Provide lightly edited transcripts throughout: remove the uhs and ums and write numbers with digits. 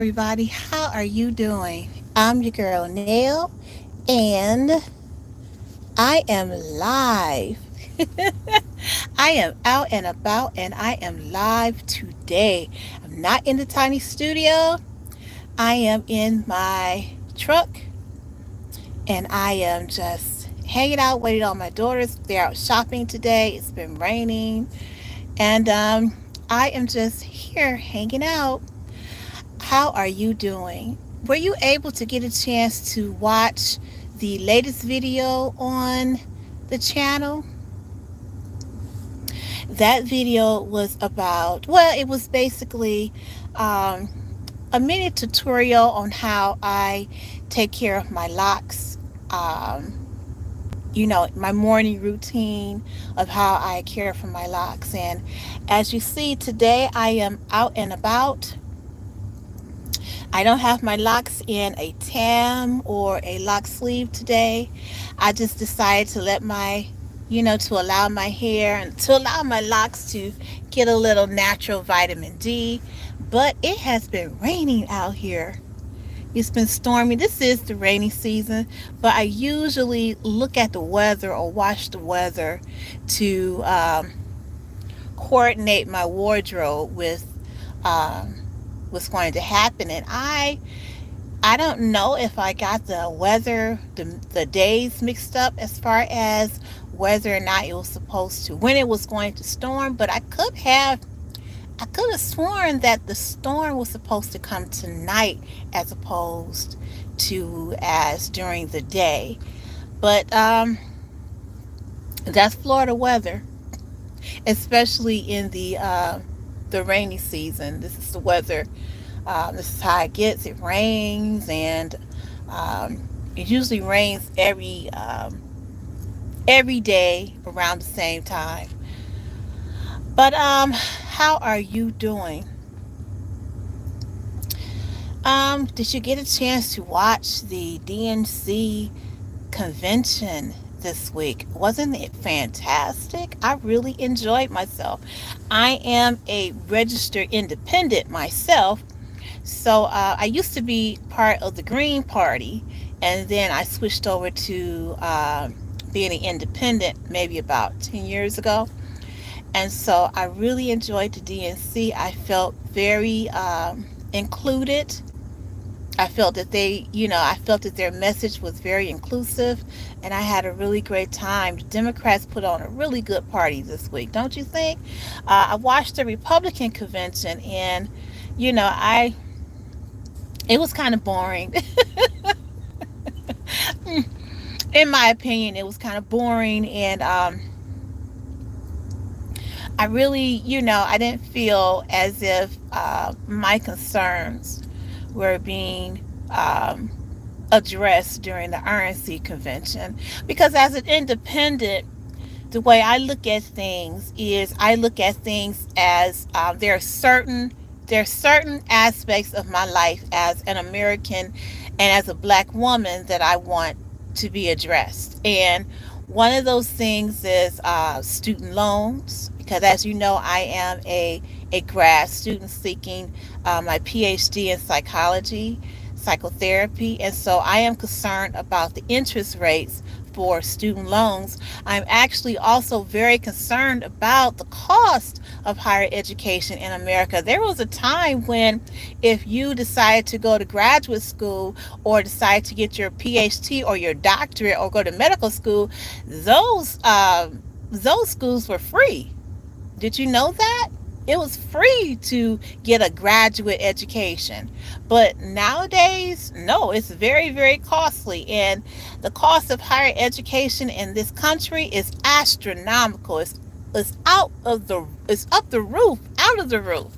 everybody. How are you doing? I'm your girl, Nell, and I am live. I am out and about, and I am live today. I'm not in the tiny studio. I am in my truck, and I am just hanging out, waiting on my daughters. They're out shopping today. It's been raining, and I am just here hanging out. How are you doing? Were you able to get a chance to watch the latest video on the channel? That video was about, well, it was basically um, a mini tutorial on how I take care of my locks. My morning routine of how I care for my locks. And as you see today, I am out and about. I don't have my locks in a tam or a lock sleeve today. I just decided to to allow my hair and to allow my locks to get a little natural vitamin D. But it has been raining out here. It's been stormy. This is the rainy season, but I usually look at the weather or watch the weather to coordinate my wardrobe with um, what's going to happen. And I don't know if I got the weather, the days mixed up as far as whether or not it was supposed to, when it was going to storm, but I could have sworn that the storm was supposed to come tonight as opposed to as during the day. But that's Florida weather, especially in the rainy season. This is the weather. This is how it gets. It rains, and it usually rains every day around the same time. But how are you doing? Did you get a chance to watch the DNC convention this week? Wasn't it fantastic? I really enjoyed myself. I am a registered independent myself. So I used to be part of the Green Party, and then I switched over to being an independent maybe about 10 years ago. And so I really enjoyed the DNC. I felt very included. I felt that their message was very inclusive, and I had a really great time. The Democrats put on a really good party this week, don't you think? I watched the Republican convention, and I it was kind of boring. In my opinion, it was kind of boring, and I really, I didn't feel as if my concerns were being addressed during the RNC convention. Because as an independent, the way I look at things is I look at things as there are certain aspects of my life as an American and as a black woman that I want to be addressed. And one of those things is student loans, because as you know, I am a grad student seeking my PhD in psychotherapy, and so I am concerned about the interest rates for student loans. I'm actually also very concerned about the cost of higher education in America. There was a time when if you decided to go to graduate school or decide to get your PhD or your doctorate or go to medical school, those schools were free. Did you know that? It was free to get a graduate education. But nowadays, no, it's very, very costly. And the cost of higher education in this country is astronomical. It's it's up the roof, out of the roof.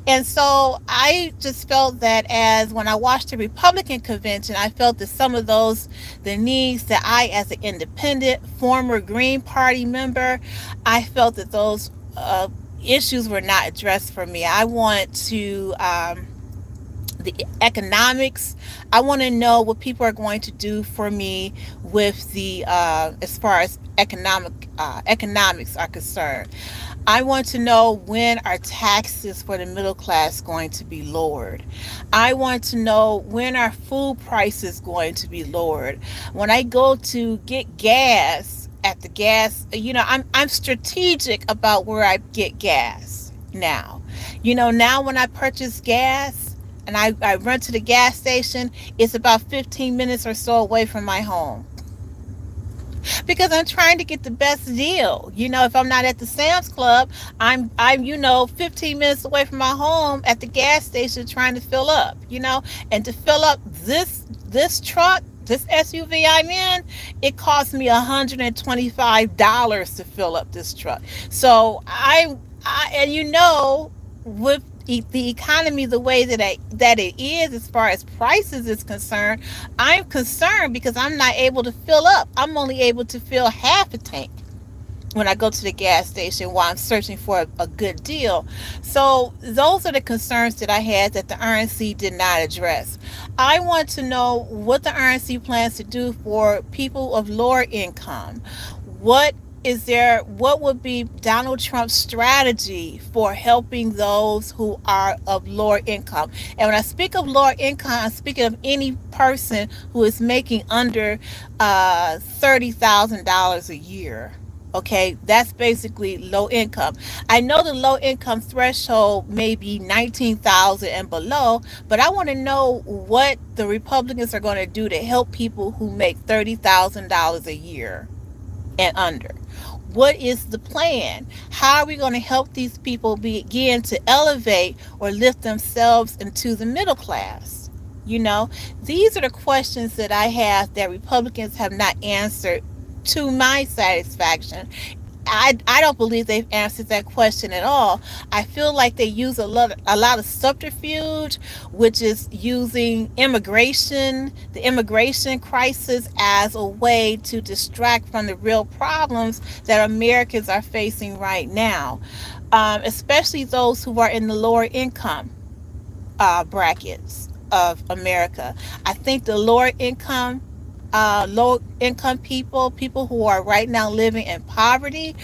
And so I just felt that as when I watched the Republican convention, I felt that some of the needs that I, as an independent, former Green Party member, I felt that those issues were not addressed for me. I want to the economics. I want to know what people are going to do for me with the as far as economics are concerned. I want to know when are taxes for the middle class going to be lowered. I want to know when are food prices going to be lowered. When I go to get gas at the gas, I'm strategic about where I get gas now. Now when I purchase gas and I run to the gas station, it's about 15 minutes or so away from my home because I'm trying to get the best deal. If I'm not at the Sam's Club, I'm 15 minutes away from my home at the gas station trying to fill up, and to fill up this truck, this SUV I'm in, it cost me $125 to fill up this truck. So I and with the economy the way that it is as far as prices is concerned, I'm concerned because I'm not able to fill up. I'm only able to fill half a tank when I go to the gas station while I'm searching for a good deal. So those are the concerns that I had that the RNC did not address. I want to know what the RNC plans to do for people of lower income. What would be Donald Trump's strategy for helping those who are of lower income? And when I speak of lower income, I'm speaking of any person who is making under $30,000 a year. Okay, that's basically low income. I know the low income threshold may be 19,000 and below, but I want to know what the Republicans are going to do to help people who make $30,000 a year and under. What is the plan? How are we going to help these people begin to elevate or lift themselves into the middle class? These are the questions that I have that Republicans have not answered to my satisfaction. I don't believe they've answered that question at all. I feel like they use a lot of subterfuge, which is using the immigration crisis as a way to distract from the real problems that Americans are facing right now, especially those who are in the lower income brackets of America. I think the low income people who are right now living in poverty,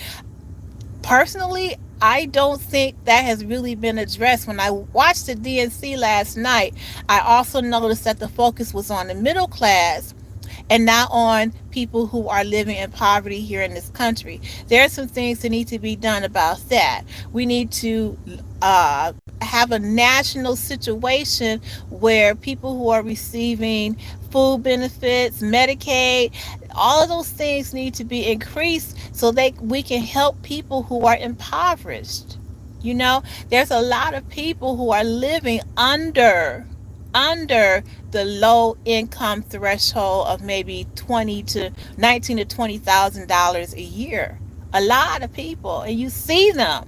personally, I don't think that has really been addressed. When I watched the DNC last night, I also noticed that the focus was on the middle class and not on people who are living in poverty here in this country. There are some things that need to be done about that. We need to have a national situation where people who are receiving food benefits, Medicaid, all of those things need to be increased so that we can help people who are impoverished. There's a lot of people who are living under the low income threshold of maybe 20 to 19 to 20,000 dollars a year. A lot of people, and you see them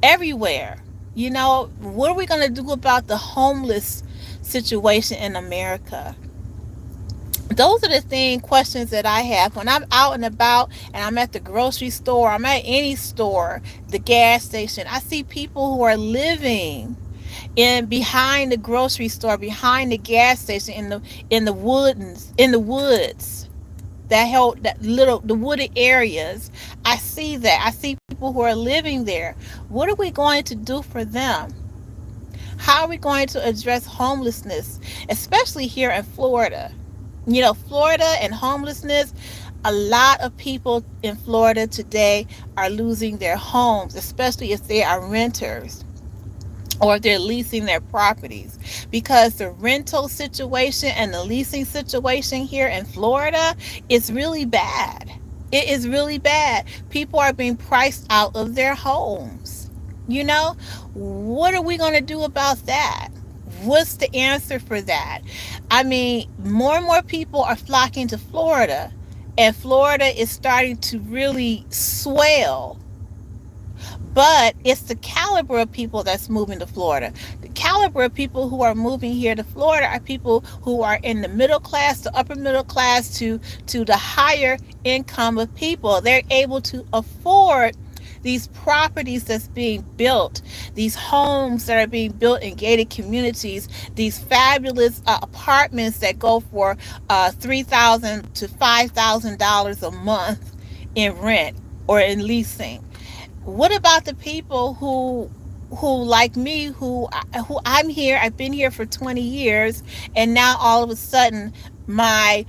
everywhere. What are we going to do about the homeless situation in America? Those are the questions that I have when I'm out and about and I'm at the grocery store, I'm at any store, the gas station. I see people who are living in behind the grocery store, behind the gas station, in the woods, the wooded areas. I see that. I see people who are living there. What are we going to do for them? How are we going to address homelessness, especially here in Florida? Florida and homelessness, a lot of people in Florida today are losing their homes, especially if they are renters or if they're leasing their properties, because the rental situation and the leasing situation here in Florida is really bad. It is really bad. People are being priced out of their homes. What are we going to do about that? What's the answer for that? I mean, more and more people are flocking to Florida, and Florida is starting to really swell. But it's the caliber of people that's moving to Florida. The caliber of people who are moving here to Florida are people who are in the middle class, the upper middle class, to the higher income of people. They're able to afford these properties that's being built, these homes that are being built in gated communities, these fabulous apartments that go for $3,000 to $5,000 a month in rent or in leasing. What about the people who like me, who I'm here, I've been here for 20 years, and now all of a sudden my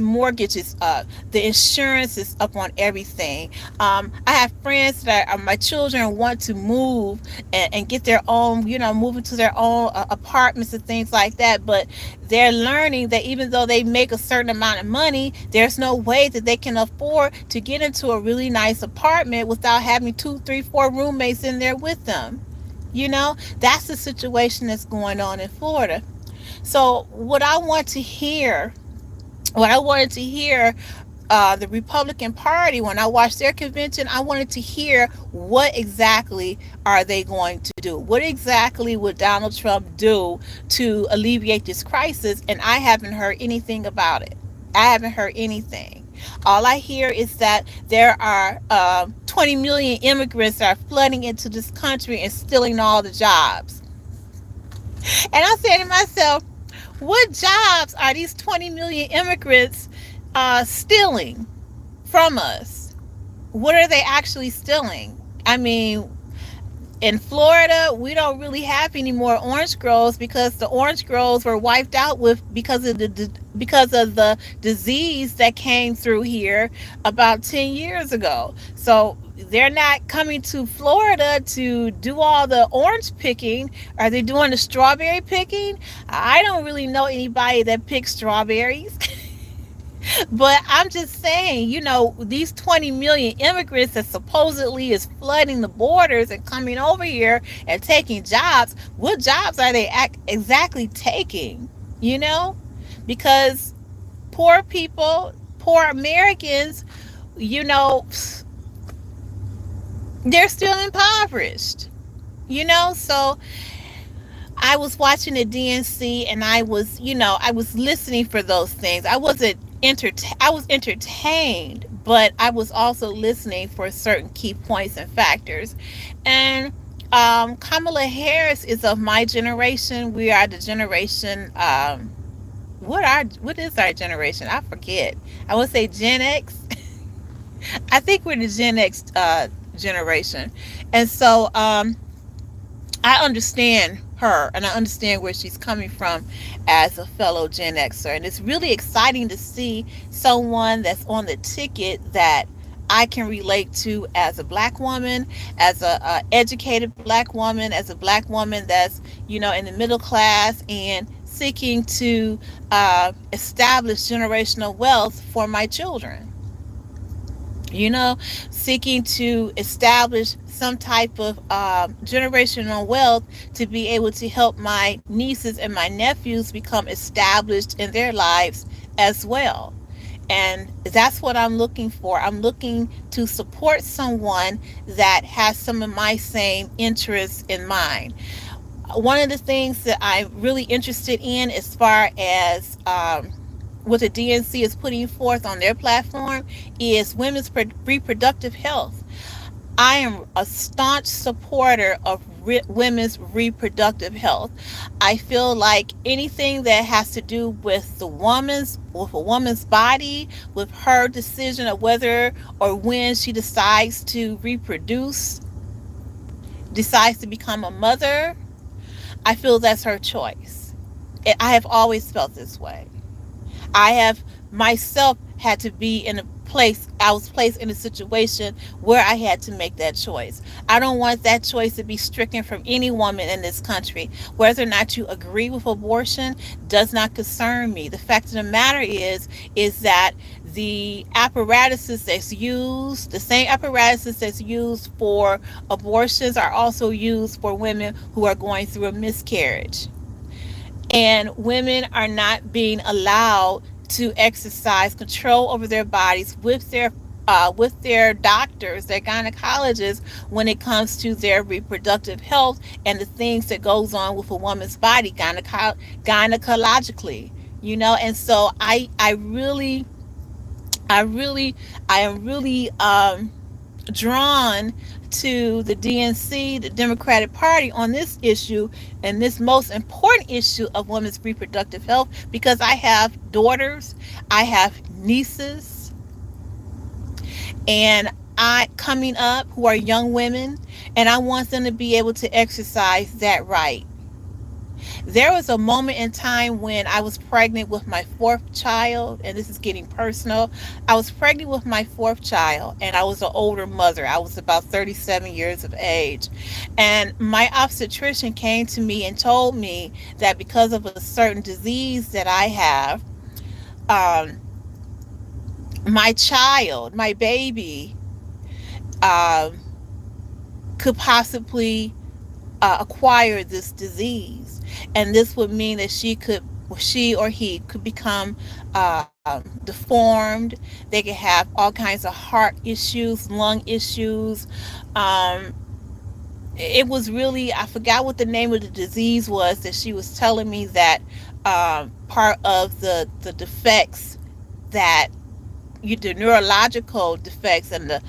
mortgage is up, the insurance is up on everything. I have friends that are, my children want to move and get their own, move into their own apartments and things like that, but they're learning that even though they make a certain amount of money, there's no way that they can afford to get into a really nice apartment without having two, three, four roommates in there with them. That's the situation that's going on in Florida. So what I wanted to hear, the Republican Party, when I watched their convention, I wanted to hear what exactly are they going to do? What exactly would Donald Trump do to alleviate this crisis? And I haven't heard anything about it. I haven't heard anything. All I hear is that there are 20 million immigrants that are flooding into this country and stealing all the jobs. And I'm saying to myself, what jobs are these 20 million immigrants stealing from us? What are they actually stealing? I mean, in Florida, we don't really have any more orange groves because the orange groves were wiped out with because of the disease that came through here about 10 years ago. So they're not coming to Florida to do all the orange picking. Are they doing the strawberry picking? I don't really know anybody that picks strawberries. But I'm just saying, these 20 million immigrants that supposedly is flooding the borders and coming over here and taking jobs, what jobs are they exactly taking? Because poor people, poor Americans, they're still impoverished. So I was watching the DNC and I was listening for those things. I was entertained, but I was also listening for certain key points and factors. And Kamala Harris is of my generation. We are the generation. What is our generation? I forget. I would say Gen X. I think we're the Gen X generation, and so I understand her and I understand where she's coming from as a fellow Gen Xer. And it's really exciting to see someone that's on the ticket that I can relate to as a black woman, as a educated black woman, as a black woman that's, in the middle class and seeking to establish generational wealth for my children. Seeking to establish some type of generational wealth to be able to help my nieces and my nephews become established in their lives as well. And that's what I'm looking for. I'm looking to support someone that has some of my same interests in mind. One of the things that I'm really interested in as far as what the DNC is putting forth on their platform is women's reproductive health. I am a staunch supporter of women's reproductive health. I feel like anything that has to do with with a woman's body, with her decision of whether or when she decides to reproduce, decides to become a mother, I feel that's her choice. I have always felt this way. I have myself had to be in a place, I was placed in a situation where I had to make that choice. I don't want that choice to be stricken from any woman in this country. Whether or not you agree with abortion does not concern me. The fact of the matter is that the apparatuses that's used, the same apparatuses that's used for abortions are also used for women who are going through a miscarriage. And women are not being allowed to exercise control over their bodies with their doctors, their gynecologists, when it comes to their reproductive health and the things that goes on with a woman's body gynecologically. And so I am really drawn to the DNC, the Democratic Party, on this issue and this most important issue of women's reproductive health, because I have daughters, I have nieces, and I coming up who are young women, and I want them to be able to exercise that right. There was a moment in time when I was pregnant with my fourth child, and this is getting personal. I was pregnant with my fourth child, and I was an older mother. I was about 37 years of age. And my obstetrician came to me and told me that because of a certain disease that I have, um, my child, my baby, um, could possibly acquire this disease, and this would mean that she or he could become deformed. They could have all kinds of heart issues, lung issues. Um, it was really, I forgot what the name of the disease was that she was telling me that part of the defects that the neurological defects and the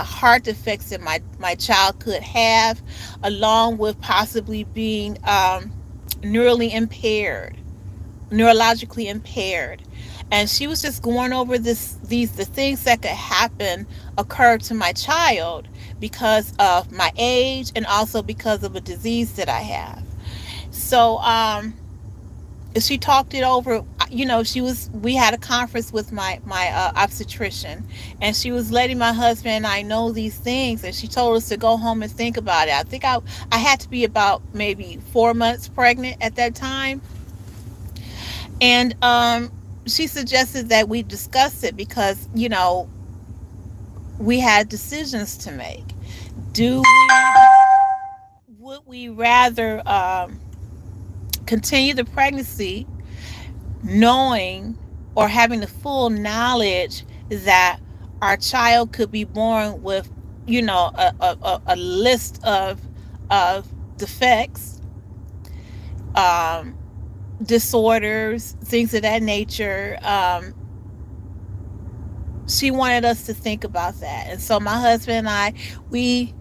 heart defects that my child could have, along with possibly being neurally impaired, neurologically impaired. And she was just going over the things that could happen, occur to my child because of my age and also because of a disease that I have. So she talked it over. We had a conference with my obstetrician, and she was letting my husband and I know these things, and she told us to go home and think about it. I think I had to be about maybe 4 months pregnant at that time. And she suggested that we discuss it because we had decisions to make. Do we Would we rather continue the pregnancy knowing or having the full knowledge that our child could be born with a list of defects, um, disorders, things of that nature? She wanted us to think about that. And so my husband and I, we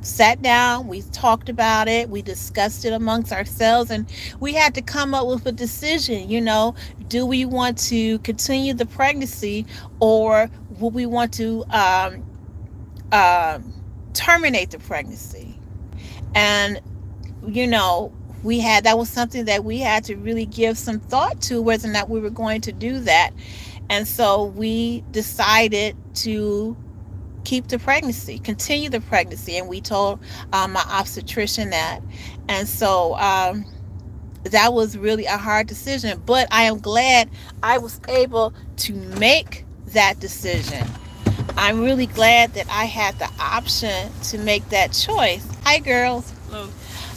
sat down, we talked about it, we discussed it amongst ourselves, and we had to come up with a decision. Do we want to continue the pregnancy, or will we want to terminate the pregnancy? And that was something that we had to really give some thought to, whether or not we were going to do that. And so we decided to keep the pregnancy, continue the pregnancy, and we told my obstetrician that. And so that was really a hard decision, but I am glad I was able to make that decision. I'm really glad that I had the option to make that choice. Hi, girls. Hello.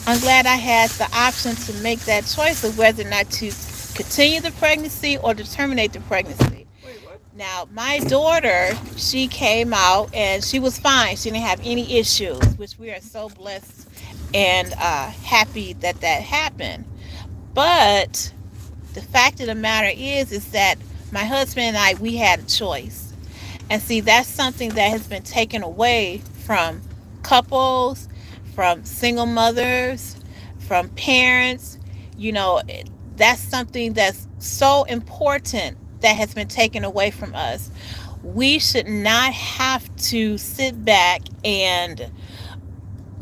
I'm glad I had the option to make that choice of whether or not to continue the pregnancy or to terminate the pregnancy. Wait, what? Now, my daughter, she came out and she was fine. She didn't have any issues, which we are so blessed and happy that happened. But the fact of the matter is that my husband and I, we had a choice. And see, that's something that has been taken away from couples, from single mothers, from parents. That's something that's so important that has been taken away from us. We should not have to sit back and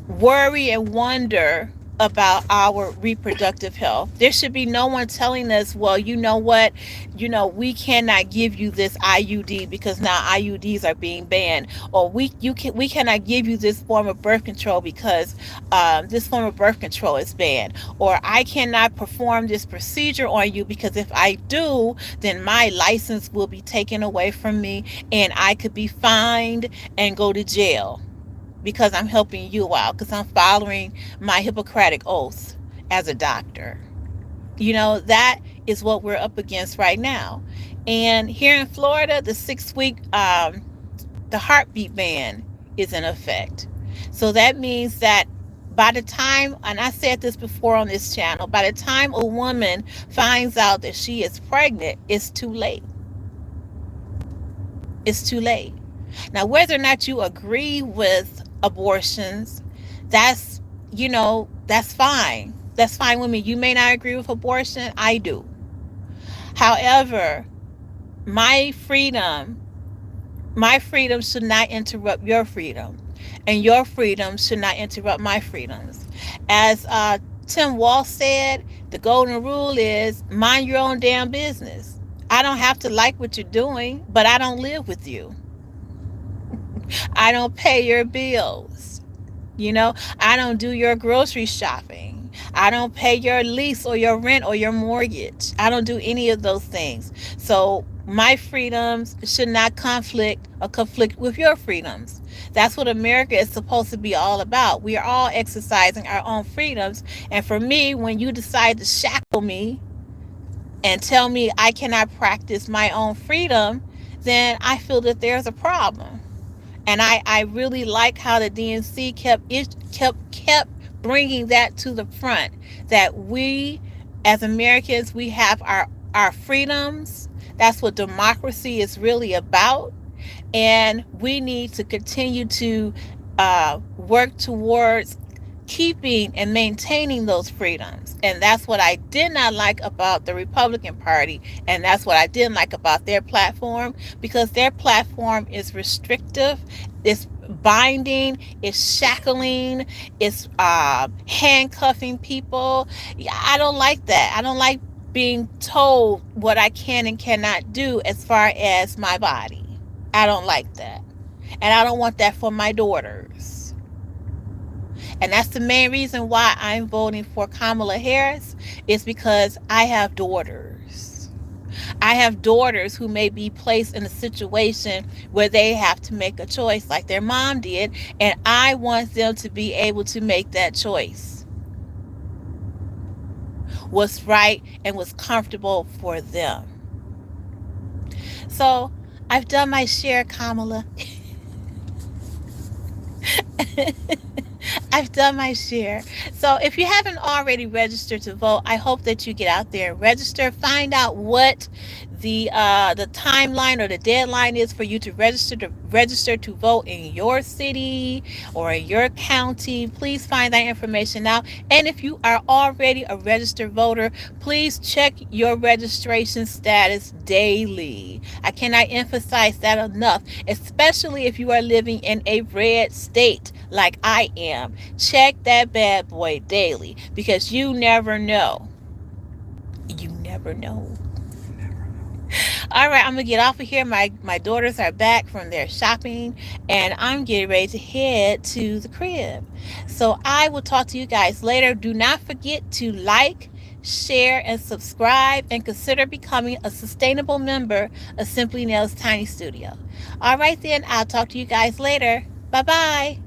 worry and wonder about our reproductive health. There should be no one telling us, well, you know what, we cannot give you this IUD because now IUDs are being banned, or we cannot give you this form of birth control because this form of birth control is banned, or I cannot perform this procedure on you because if I do, then my license will be taken away from me and I could be fined and go to jail because I'm helping you out, because I'm following my Hippocratic oath as a doctor. That is what we're up against right now. And here in Florida, the 6-week, the heartbeat ban is in effect. So that means that by the time, and I said this before on this channel, by the time a woman finds out that she is pregnant, it's too late. It's too late. Now, whether or not you agree with abortions. That's, that's fine. That's fine with me. You may not agree with abortion. I do. However, my freedom, my freedom should not interrupt your freedom, and your freedom should not interrupt my freedoms. As Tim Walsh said, the golden rule is mind your own damn business. I don't have to like what you're doing, but I don't live with you. I don't pay your bills. I don't do your grocery shopping. I don't pay your lease or your rent or your mortgage. I don't do any of those things. So my freedoms should not conflict with your freedoms. That's what America is supposed to be all about. We are all exercising our own freedoms. And for me, when you decide to shackle me and tell me I cannot practice my own freedom, then I feel that there's a problem. And I really like how the DNC kept bringing that to the front, that we as Americans, we have our freedoms. That's what democracy is really about, and we need to continue to work towards keeping and maintaining those freedoms. And that's what I did not like about the Republican Party, and that's what I didn't like about their platform, because their platform is restrictive, it's binding, it's shackling, it's handcuffing people. I don't like that. I don't like being told what I can and cannot do as far as my body. I don't like that. And I don't want that for my daughters. And that's the main reason why I'm voting for Kamala Harris, is because I have daughters. I have daughters who may be placed in a situation where they have to make a choice like their mom did, and I want them to be able to make that choice. What's right and what's comfortable for them. So I've done my share, Kamala. I've done my share. So if you haven't already registered to vote, I hope that you get out there and register. Find out what the timeline or the deadline is for you to register to vote in your city or in your county. Please find that information out. And if you are already a registered voter, please check your registration status daily. I cannot emphasize that enough, especially if you are living in a red state like I am. Check that bad boy daily, because you never know. You never know. All right, I'm gonna get off of here. My daughters are back from their shopping, and I'm getting ready to head to the crib. So I will talk to you guys later. Do not forget to like, share, and subscribe, and consider becoming a sustainable member of Simply Nell's Tiny Studio. All right then, I'll talk to you guys later. Bye bye.